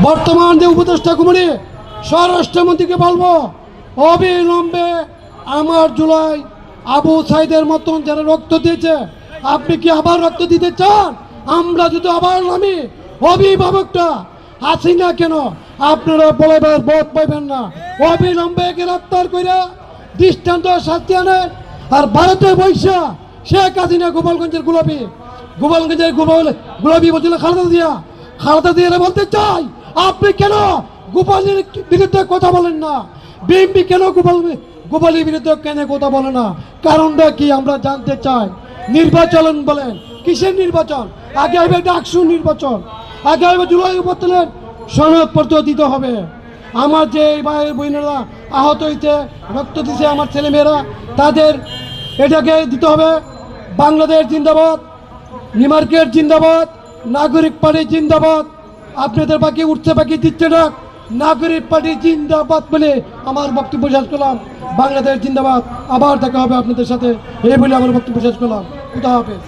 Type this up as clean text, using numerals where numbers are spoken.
বর্তমান যে উপদেষ্টা কুমারী স্বরাষ্ট্রমন্ত্রীকে বলবো, অবিলম্বে আমার জুলাই আবু সাইদের মতন যারা রক্ত দিয়েছে, আপনি কি আবার রক্ত দিতে চান? আমরা যদি আবার নামি, অভিভাবকটা হাসিনা কেন আপনারা বলেবার বোধ পাইবেন না। অবিলম্বে গ্রেপ্তার করে দৃষ্টান্ত শাস্তি আনেন। আর ভারতে বৈশা শেখ হাসিনা গোপালগঞ্জের গোলাপি বলছিল খালেদা জিয়া বলতে চাই, আপনি কেন গোপালের বিরুদ্ধে কথা বলেন না? বিএনপি কেন গোপালের বিরুদ্ধে কেন কথা বলে না? কারণটা কি আমরা জানতে চাই। নির্বাচন বলেন, কিসের নির্বাচন? আগে হবে ডাকসু নির্বাচন, আগে হবে জুলাই উপত্যলের সনদপত্র দিতে হবে। আমার যে ভাইয়ের বোনেরা আহত হয়েছে, রক্ত দিছে, আমার ছেলেমেয়েরা, তাদের এটাকে দিতে হবে। বাংলাদেশ জিন্দাবাদ, নিমার্কেট জিন্দাবাদ, নাগরিক পার্টি জিন্দাবাদ। আপনাদের বাকি উঠছে, বাকি দিচ্ছে না। নাগরিক পার্টি জিন্দাবাদ বলে আমার বক্তব্য শেষ করলাম। বাংলাদেশ জিন্দাবাদ। আবার দেখা হবে আপনাদের সাথে, এই বলে আমার বক্তব্য শেষ করলাম। খুদা হাফেজ।